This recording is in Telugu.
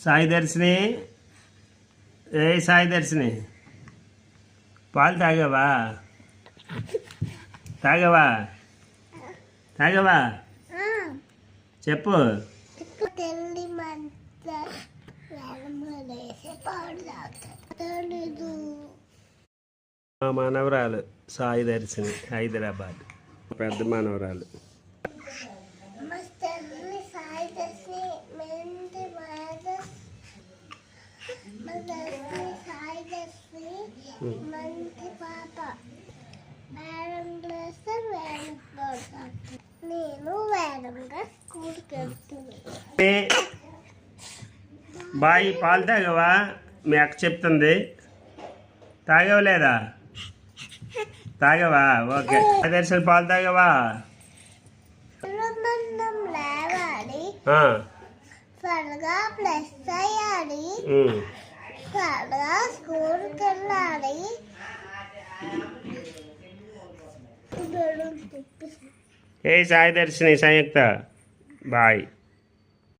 సాయి దర్శిని, ఏ సాయి దర్శిని, పాలు తాగావా? తాగావా? తాగావా? చెప్పు. మా మనవరాలు సాయి దర్శిని, హైదరాబాద్ పెద్ద మనవరాలు. బాయ్, పాలు తాగావా? మీ అక్క చెప్తుంది. తాగావు లేదా? తాగావా? ఓకే. దర్శనం పాలు తాగావా? త్వరగా ప్లస్ అయ్యాలి, త్వరగా స్కూల్కి వెళ్ళాలి. ఏ సాయి దర్శిని, సంయుక్త బాయ్.